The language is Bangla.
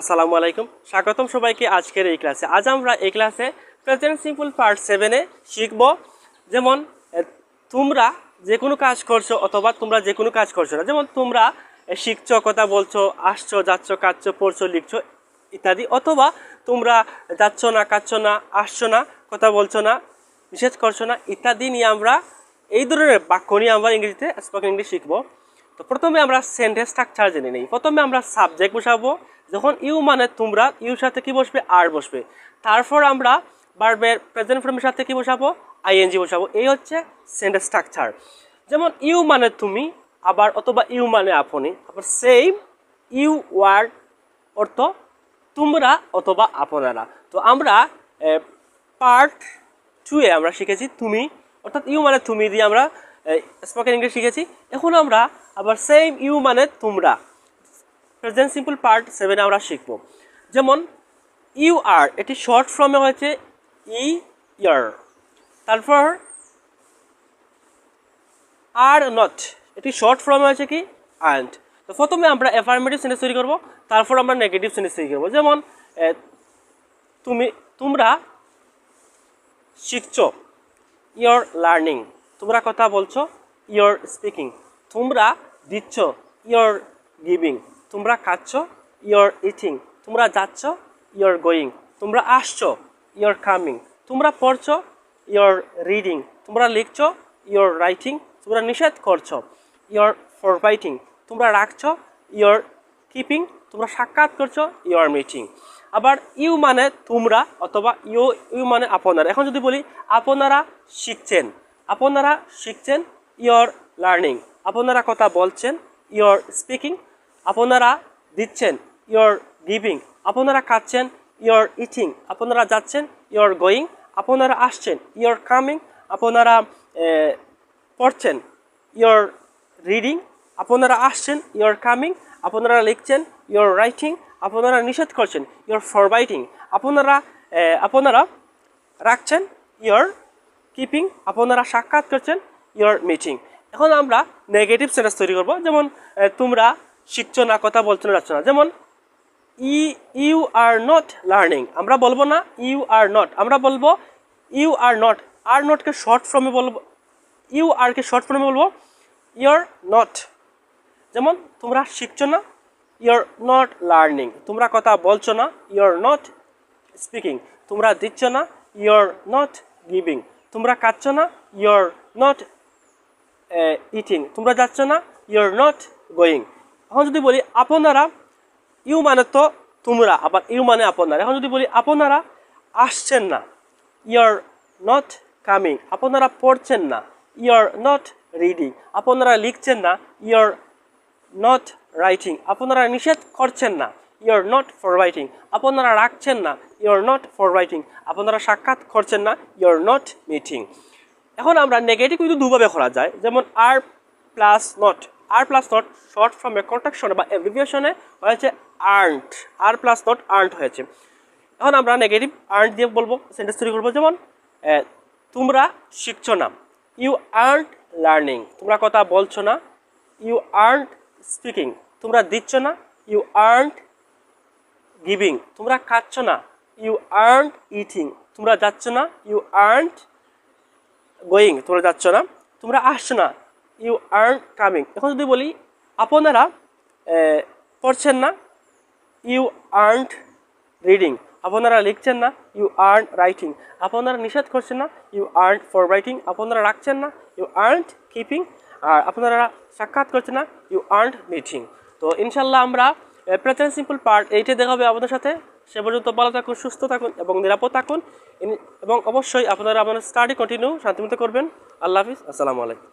আসসালামু আলাইকুম, স্বাগতম সবাইকে আজকের এই ক্লাসে। আজ আমরা এই ক্লাসে প্রেজেন্ট সিম্পল পার্ট 7-এ শিখব। যেমন তোমরা যে কোনো কাজ করছো অথবা তোমরা যে কোনো কাজ করছো না, যেমন তোমরা শিখছো, কথা বলছো, আসছো, যাচ্ছ, কাচ্ছো, পড়ছো, লিখছো ইত্যাদি, অথবা তোমরা যাচ্ছ না, কাচ্ছো না, আসছো না, কথা বলছো না, নিষেধ করছো না ইত্যাদি নিয়ে আমরা এই ধরনের বাক্য নিয়ে আমরা ইংরেজিতে স্পোকেন ইংলিশ শিখবো। তো প্রথমে আমরা সেন্টেন্স স্ট্রাকচার জেনে নিই। প্রথমে আমরা সাবজেক্ট বসাবো। যখন ইউ মানে তোমরা, ইউর সাথে কি বসবে? আর বসবে। তারপর আমরা ভার্বের প্রেজেন্ট ফর্মের সাথে কি বসাবো? আইএনজি বসাবো। এই হচ্ছে সেন্টেন্স স্ট্রাকচার। যেমন ইউ মানে তুমি, আবার অথবা ইউ মানে আপনি, আবার সেম ইউ ওয়ার্ড অর্থ তোমরা অথবা আপনারা। তো আমরা পার্ট 2-এ আমরা শিখেছি তুমি, অর্থাৎ ইউ মানে তুমি দিয়ে আমরা স্পোকেন ইংলিশ শিখেছি। এখন আমরা আবার সেম ইউ মানে তোমরা প্রেজেন্ট সিম্পল পার্ট 7-এ আমরা শিখব। যেমন ইউ আর, এটি শর্ট ফর্মে হয়েছে ইয়ার। তারপর আর নট, এটি শর্ট ফর্মে হয়েছে কি? অ্যান্ড। তো প্রথমে আমরা অ্যাফার্মেটিভ সেন্টেন্স তৈরি করব, তারপর আমরা নেগেটিভ সেন্টেন্স তৈরি করব। যেমন তোমরা শিখছো, ইউর লার্নিং। তোমরা কথা বলছো, ইউর স্পিকিং। তোমরা দিচ্ছ, ইউর গিভিং। তোমরা খাচ্ছ, ইউর ইটিং। তোমরা যাচ্ছ, ইউর গোয়িং। তোমরা আসছো, ইউর কামিং। তোমরা পড়ছো, ইউর রিডিং। তোমরা লিখছো, ইউর রাইটিং। তোমরা নিষেধ করছো, ইউর ফরবাইটিং। তোমরা রাখছো, ইউর কিপিং। তোমরা সাক্ষাৎ করছো, ইউর মিটিং। আবার ইউ মানে তোমরা অথবা ইউ মানে আপনারা। এখন যদি বলি আপনারা শিখছেন, আপনারা শিখছেন, ইউর লার্নিং। আপনারা কথা বলছেন, ইউর স্পিকিং। আপনারা দিচ্ছেন, ইউর গিভিং। আপনারা খাচ্ছেন, ইউর ইটিং। আপনারা যাচ্ছেন, ইউর গোয়িং। আপনারা আসছেন, ইউর কামিং। আপনারা পড়ছেন, ইউর রিডিং। আপনারা আসছেন, ইউর কামিং। আপনারা লিখছেন, ইউর রাইটিং। আপনারা নিষেধ করছেন, ইউর ফরবাইটিং। আপনারা রাখছেন, ইউর কিপিং। আপনারা সাক্ষাৎ করছেন, ইউর মিটিং। এখন আমরা নেগেটিভ সেন্টেন্স তৈরি করব। যেমন তোমরা শিখছো না, কথা বলছো না, যাচ্ছ না। যেমন ইউ আর নট লার্নিং। আমরা বলবো না ইউ আর নট, আমরা বলবো ইউ আর নট। আর নটকে শর্ট ফর্মে বলবো, ইউ আরকে শর্ট ফর্মে বলবো ইউর নট। যেমন তোমরা শিখছো না, ইউর নট লার্নিং। তোমরা কথা বলছো না, ইউর নট স্পিকিং। তোমরা দিচ্ছ না, ইউর নট গিভিং। তোমরা খাচ্ছ না, ইউর নট ইটিং। তোমরা যাচ্ছ না, ইউর নট গোয়িং। এখন যদি বলি আপনারা, ইউ মানে তো তোমরা, আবার ইউ মানে আপনারা। এখন যদি বলি আপনারা আসছেন না, ইউর নট কামিং। আপনারা পড়ছেন না, ইউর নট রিডিং। আপনারা লিখছেন না, ইউর নট রাইটিং। আপনারা নিষেধ করছেন না, ইউর নট ফরবাইটিং। আপনারা রাখছেন না, ইউর নট ফরবাইটিং। আপনারা সাক্ষাৎ করছেন না, ইউর নট মিটিং। এখন আমরা নেগেটিভ কিন্তু দুভাবে করা যায়। যেমন are plus not. Are plus not short ফর্মে কন্ট্রাকশনে বা অ্যাব্রিভিয়েশনে হয়েছে aren't. Are plus not aren't হয়েছে। এখন আমরা নেগেটিভ আর্নড দিয়ে বলবো, সেন্টেন্স তৈরি করবো। যেমন তোমরা শিখছো না, ইউ আর্নড লার্নিং। তোমরা কথা বলছো না, ইউ আর্নড স্পিকিং। তোমরা দিচ্ছ না, ইউ আর্নড গিভিং। তোমরা খাচ্ছ না, ইউ আর্নড ইটিং। তোমরা যাচ্ছ না, ইউ আর্নড গোয়িং। তোমরা যাচ্ছ না। তোমরা আসছো না, ইউ আর্নড কামিং। এখন যদি বলি আপনারা পড়ছেন না, ইউ আর্নড রিডিং। আপনারা লিখছেন না, ইউ আর্ন রাইটিং। আপনারা নিষেধ করছেন না, ইউ আর্ন ফরবাইটিং। আপনারা রাখছেন না, ইউ আর্ন কিপিং। আর আপনারা সাক্ষাৎ করছেন না, ইউ আর্ন মিটিং। তো ইনশাল্লাহ আমরা প্রেজেন্ট সিম্পল পার্ট 8-এ দেখা হবে আপনাদের সাথে। সে পর্যন্ত ভালো থাকুন, সুস্থ থাকুন এবং নিরাপদ থাকুন। এবং অবশ্যই আপনারা আপনার স্টাডি কন্টিনিউ শান্তিমতো করবেন। আল্লাহ হাফিজ, আসসালামু আলাইকুম।